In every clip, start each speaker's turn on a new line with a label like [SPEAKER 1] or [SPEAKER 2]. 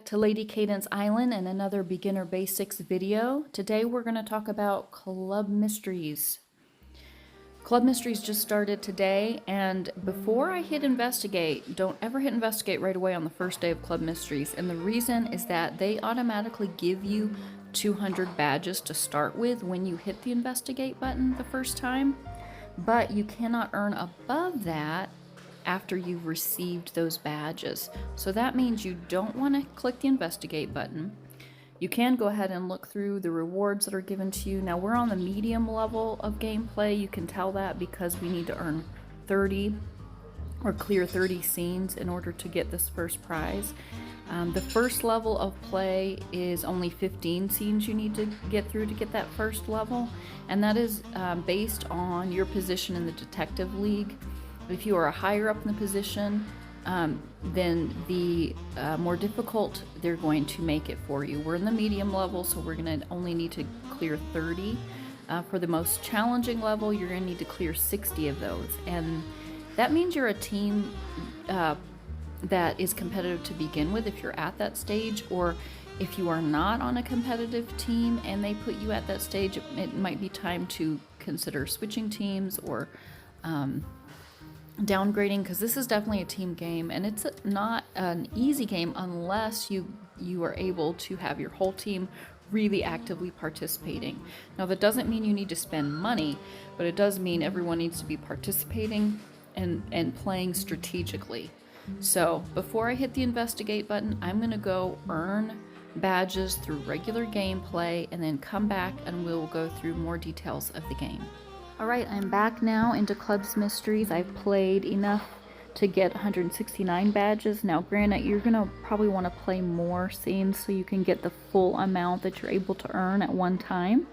[SPEAKER 1] back to Lady Cadence Island and another beginner basics video. Today we're going to talk about Club Mysteries. Club Mysteries just started today, and before I hit investigate, don't ever hit investigate right away on the first day of Club Mysteries. And the reason is that they automatically give you 200 badges to start with when you hit the investigate button the first time, but you cannot earn above that after you've received those badges. So that means you don't want to click the investigate button. You can go ahead and look through the rewards that are given to you. Now we're on the medium level of gameplay. You can tell that because we need to earn 30 or clear 30 scenes in order to get this first prize. The first level of play is only 15 scenes you need to get through to get that first level, and that is based on your position in the detective league. If you are higher up in the position, then the more difficult they're going to make it for you. We're in the medium level, so we're going to only need to clear 30. For the most challenging level, you're going to need to clear 60 of those. And that means you're a team that is competitive to begin with if you're at that stage, or if you are not on a competitive team and they put you at that stage, it might be time to consider switching teams or downgrading, because this is definitely a team game, and it's not an easy game unless you are able to have your whole team really actively participating. Now that doesn't mean you need to spend money, but it does mean everyone needs to be participating and playing strategically. So before I hit the investigate button, I'm going to go earn badges through regular gameplay and then come back and we'll go through more details of the game. Alright, I'm back now into Club Mysteries. I've played enough to get 169 badges. Now granted, you're going to probably want to play more scenes so you can get the full amount that you're able to earn at one time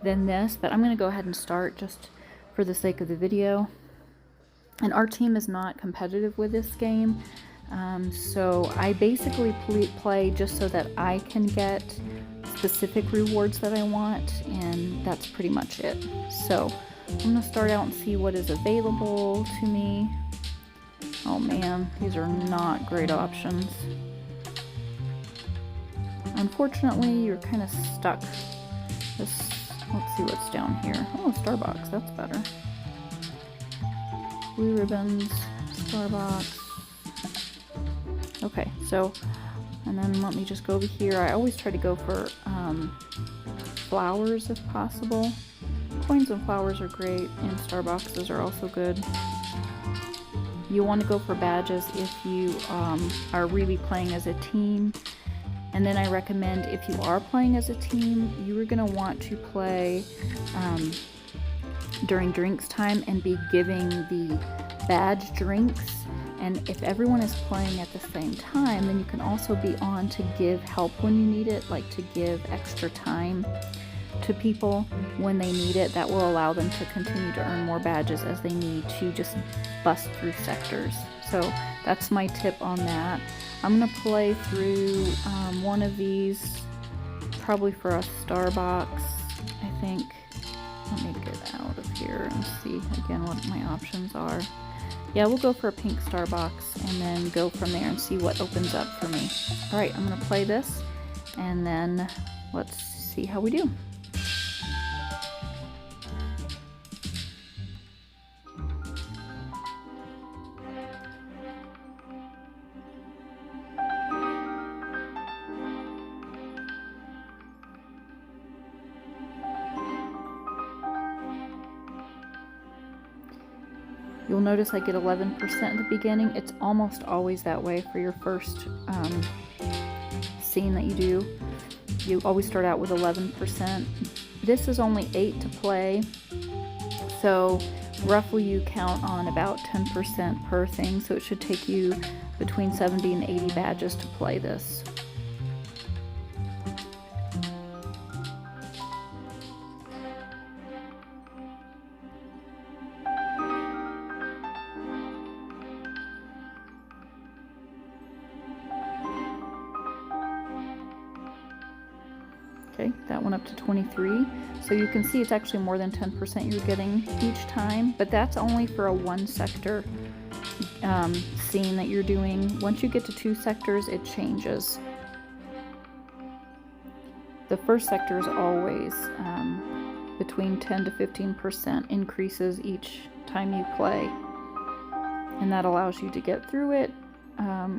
[SPEAKER 1] than this, but I'm going to go ahead and start just for the sake of the video. And our team is not competitive with this game, so I basically play just so that I can get specific rewards that I want, and that's pretty much it. So I'm going to start out and see what is available to me. Oh man, these are not great options. Unfortunately, you're kind of stuck. Let's see what's down here. Oh, Starbucks, that's better. Blue ribbons, Starbucks. Okay, so, and then let me just go over here. I always try to go for flowers if possible. Coins and flowers are great, and Starbucks are also good. You want to go for badges if you are really playing as a team. And then I recommend, if you are playing as a team, you are going to want to play during drinks time and be giving the badge drinks. And if everyone is playing at the same time, then you can also be on to give help when you need it, like to give extra time to people when they need it. That will allow them to continue to earn more badges as they need to just bust through sectors. So that's my tip on that. I'm going to play through one of these, probably for a Starbucks, I think. Let me get out of here and see again what my options are. Yeah, we'll go for a pink Starbucks and then go from there and see what opens up for me. Alright, I'm going to play this and then let's see how we do. You'll notice I get 11% at the beginning. It's almost always that way for your first scene that you do. You always start out with 11%. This is only 8 to play, so roughly you count on about 10% per thing, so it should take you between 70 and 80 badges to play this. Okay, that went up to 23. So you can see it's actually more than 10% you're getting each time, but that's only for a one sector scene that you're doing. Once you get to 2 sectors, it changes. The first sector is always between 10 to 15% increases each time you play, and that allows you to get through it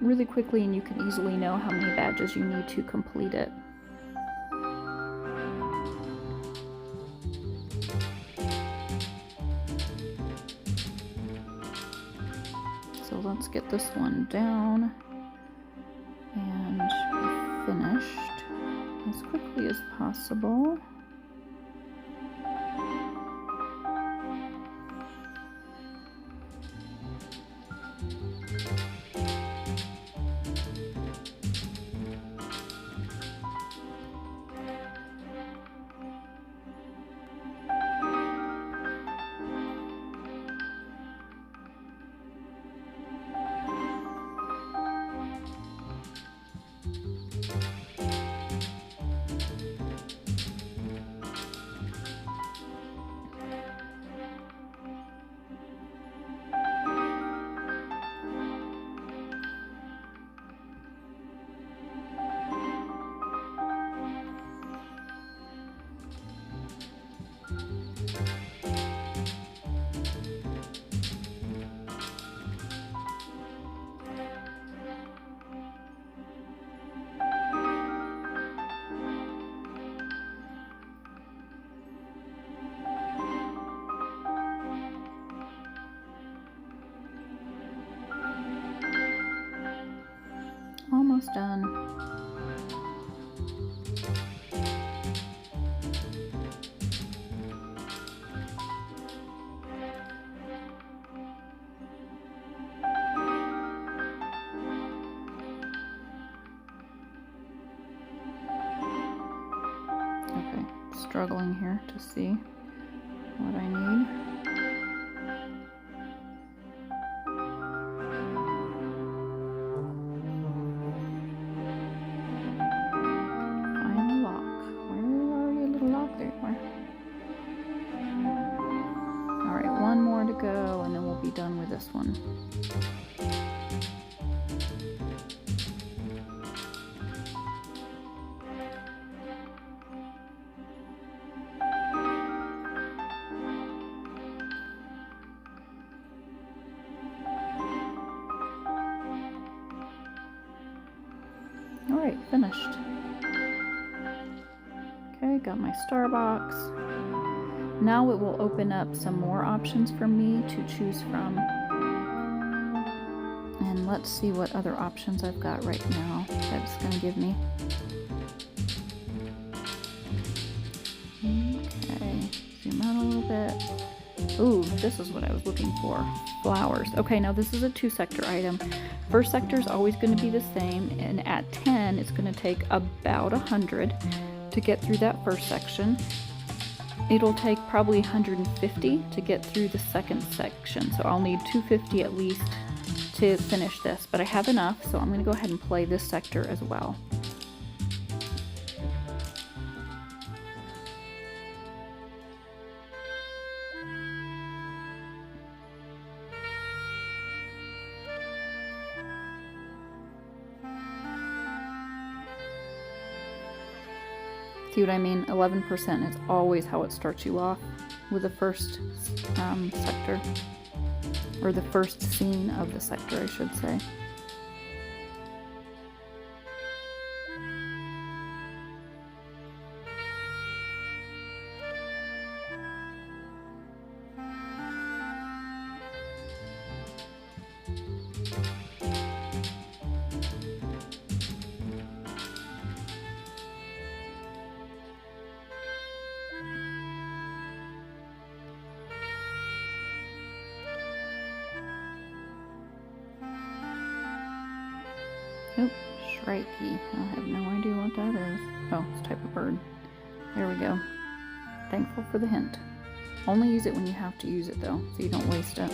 [SPEAKER 1] really quickly, and you can easily know how many badges you need to complete it. So let's get this one down and be finished as quickly as possible. Almost done. Okay, struggling here to see what I need. Go, and then we'll be done with this one. All right, finished. Okay, got my star box. Now it will open up some more options for me to choose from. And let's see what other options I've got right now that it's going to give me. Okay, zoom out a little bit. Ooh, this is what I was looking for. Flowers. Okay, now this is a 2-sector item. First sector is always going to be the same, and at 10 it's going to take about 100 to get through that first section. It'll take probably 150 to get through the second section, so I'll need 250 at least to finish this, but I have enough, so I'm going to go ahead and play this sector as well. See what I mean? 11% is always how it starts you off with the first sector, or the first scene of the sector, I should say. Nope, shrikey. I have no idea what that is. Oh, it's a type of bird. There we go. Thankful for the hint. Only use it when you have to use it though, so you don't waste it.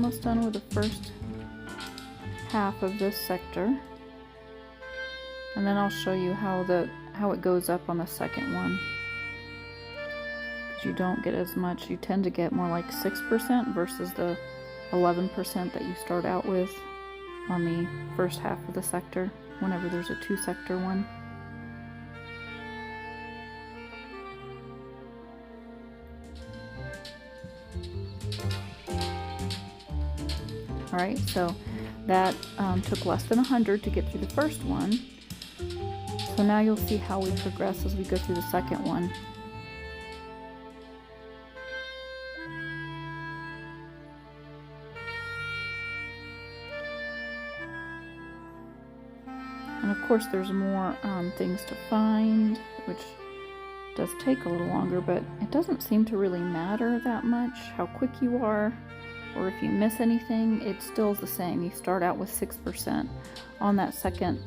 [SPEAKER 1] almost done with the first half of this sector. And then I'll show you how it goes up on the second one. Because you don't get as much, you tend to get more like 6% versus the 11% that you start out with on the first half of the sector, whenever there's a 2-sector one. Alright, so that took less than 100 to get through the first one. So now you'll see how we progress as we go through the second one. And of course there's more things to find, which does take a little longer, but it doesn't seem to really matter that much how quick you are, or if you miss anything, it still is the same. You start out with 6% on that second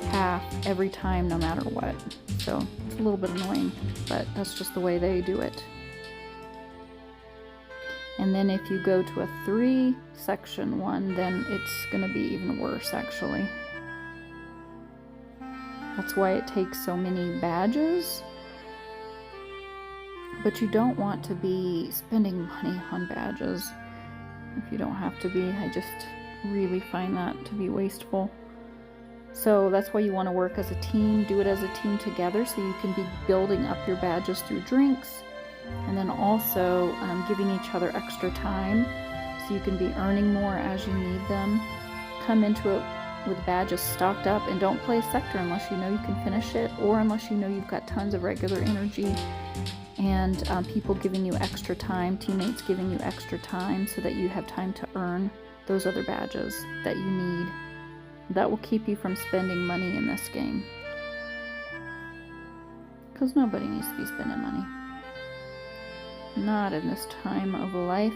[SPEAKER 1] half every time, no matter what. So it's a little bit annoying, but that's just the way they do it. And then if you go to a 3-section one, then it's going to be even worse, actually. That's why it takes so many badges. But you don't want to be spending money on badges if you don't have to be. I just really find that to be wasteful. So that's why you want to work as a team, do it as a team together, so you can be building up your badges through drinks, and then also giving each other extra time so you can be earning more as you need them. Come into it with badges stocked up, and don't play a sector unless you know you can finish it, or unless you know you've got tons of regular energy and people giving you extra time, teammates giving you extra time, so that you have time to earn those other badges that you need. That will keep you from spending money in this game, because nobody needs to be spending money. Not in this time of life.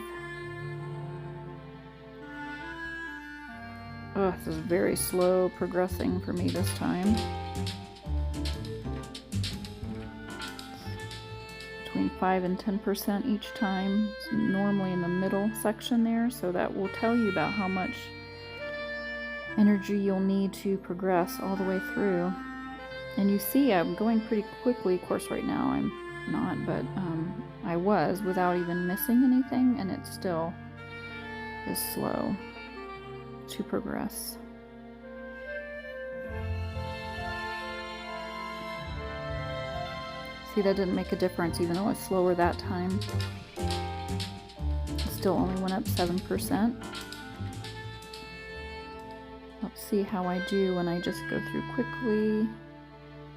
[SPEAKER 1] Oh, this is very slow progressing for me this time. Between 5 and 10% each time. It's normally in the middle section there, so that will tell you about how much energy you'll need to progress all the way through. And you see I'm going pretty quickly. Of course right now I'm not, but I was, without even missing anything, and it still is slow to progress. See, that didn't make a difference even though it's slower that time. It still only went up 7%. Let's see how I do when I just go through quickly,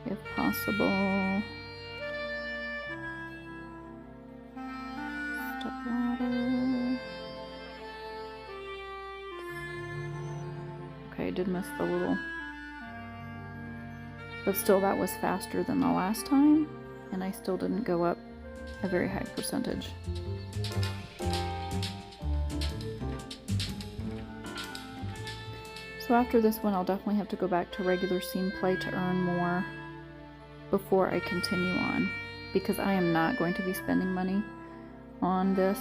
[SPEAKER 1] if possible. Step ladder. Okay, I did miss the little, but still that was faster than the last time, and I still didn't go up a very high percentage. So after this one, I'll definitely have to go back to regular scene play to earn more before I continue on, because I am not going to be spending money on this.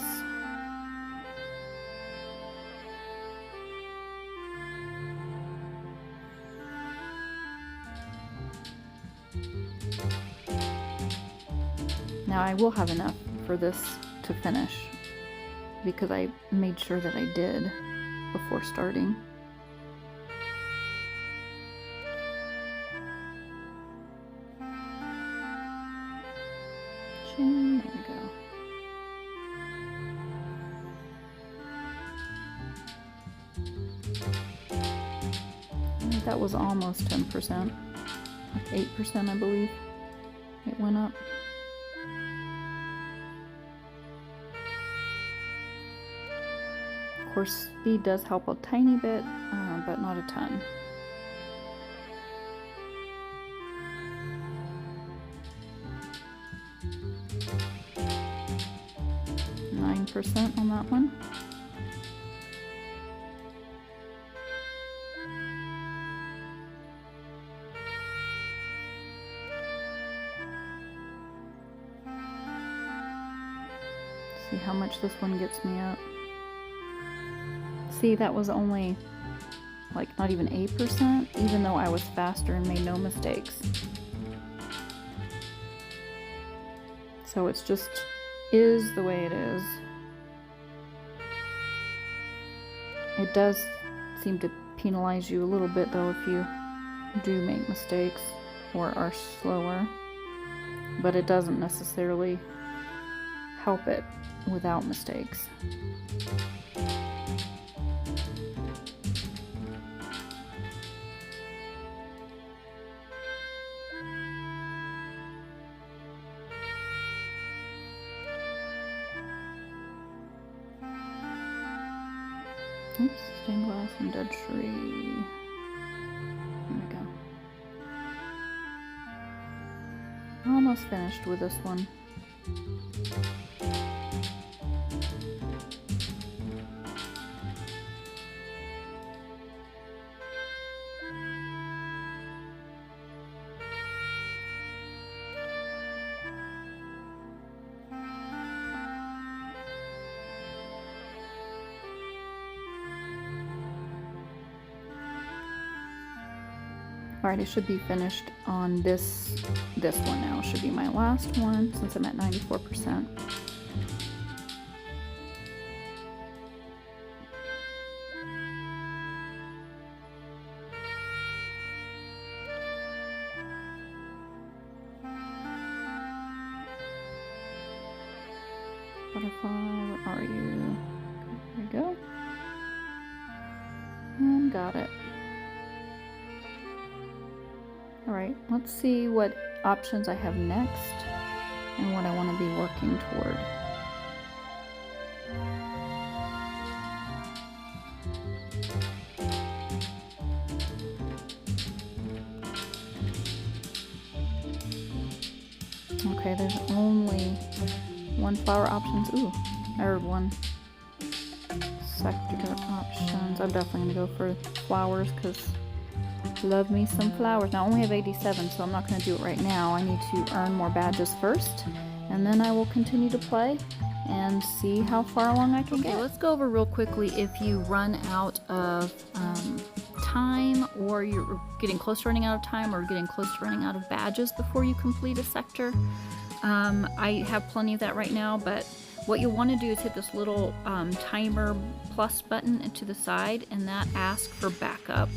[SPEAKER 1] Now I will have enough for this to finish, because I made sure that I did before starting. There we go. That was almost 10%, like 8% I believe it went up. Of course, speed does help a tiny bit, but not a ton. On that one. See how much this one gets me up. See, that was only like not even 8%, even though I was faster and made no mistakes. So it's just is the way it is. It does seem to penalize you a little bit though if you do make mistakes or are slower, but it doesn't necessarily help it without mistakes. Oops, stained glass and dead tree. There we go. Almost finished with this one. Alright, it should be finished on this one now. Should be my last one since I'm at 94%. Butterfly, where are you? There we go. And got it. Alright, let's see what options I have next and what I want to be working toward. Okay, there's only one flower options. Ooh, or one sector options. I'm definitely going to go for flowers because love me some flowers. Now I only have 87, so I'm not going to do it right now. I need to earn more badges first, and then I will continue to play and see how far along I can get. Let's go over real quickly if you run out of time, or you're getting close to running out of time, or getting close to running out of badges before you complete a sector. I have plenty of that right now, but what you'll want to do is hit this little timer plus button to the side, and that asks for backup.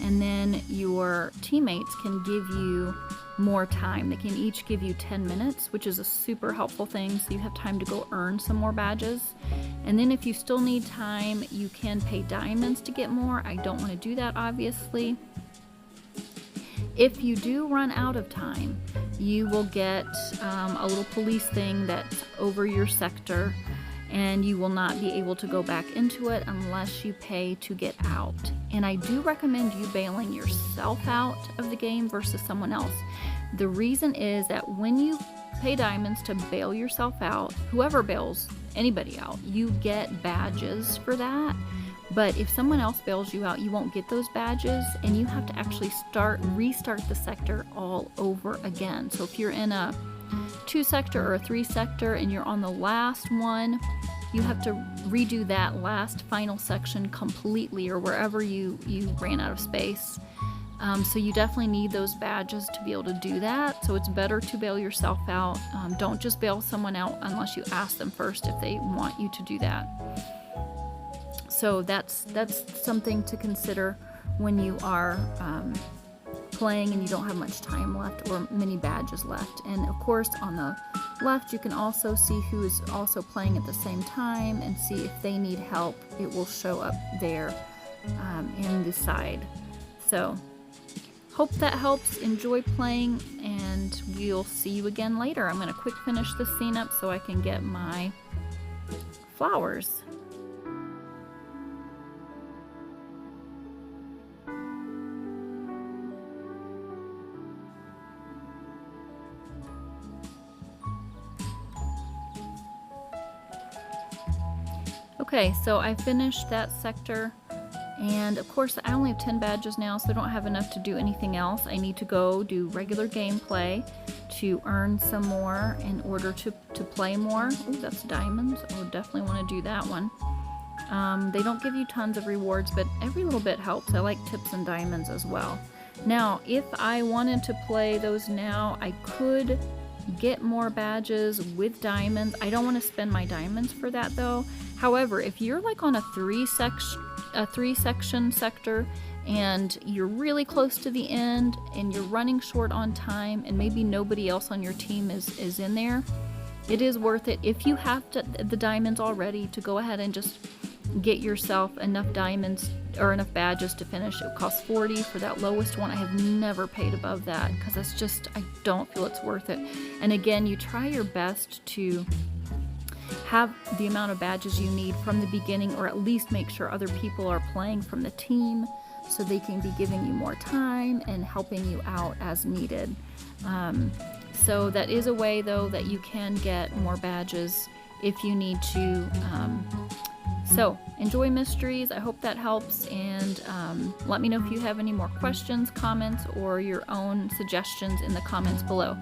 [SPEAKER 1] And then your teammates can give you more time. They can each give you 10 minutes, which is a super helpful thing, so you have time to go earn some more badges. And then if you still need time, you can pay diamonds to get more. I don't want to do that, obviously. If you do run out of time, you will get a little police thing that's over your sector, and you will not be able to go back into it unless you pay to get out. And I do recommend you bailing yourself out of the game versus someone else. The reason is that when you pay diamonds to bail yourself out, whoever bails anybody out, you get badges for that. But if someone else bails you out, you won't get those badges, and you have to actually restart the sector all over again. So if you're in a 2 sector or a 3 sector and you're on the last one, you have to redo that last final section completely, or wherever you ran out of space. So you definitely need those badges to be able to do that. So it's better to bail yourself out. Don't just bail someone out unless you ask them first if they want you to do that. So that's something to consider when you are playing and you don't have much time left or many badges left. And of course, on the left, you can also see who is also playing at the same time and see if they need help. It will show up there in the side. So hope that helps. Enjoy playing, and we'll see you again later. I'm going to quick finish this scene up so I can get my flowers. Okay, so I finished that sector, and of course I only have 10 badges now, so I don't have enough to do anything else. I need to go do regular gameplay to earn some more in order to play more. Oh, that's diamonds. I would definitely want to do that one. They don't give you tons of rewards, but every little bit helps. I like tips and diamonds as well. Now, if I wanted to play those now, I could get more badges with diamonds. I don't want to spend my diamonds for that though. However, if you're like on a three section sector and you're really close to the end and you're running short on time and maybe nobody else on your team is in there, it is worth it if you have the diamonds already to go ahead and just get yourself enough diamonds or enough badges to finish. It costs 40 for that lowest one. I have never paid above that because it's just, I don't feel it's worth it. And again, you try your best to have the amount of badges you need from the beginning, or at least make sure other people are playing from the team so they can be giving you more time and helping you out as needed. So that is a way though that you can get more badges if you need to. So enjoy mysteries. I hope that helps, and let me know if you have any more questions, comments, or your own suggestions in the comments below.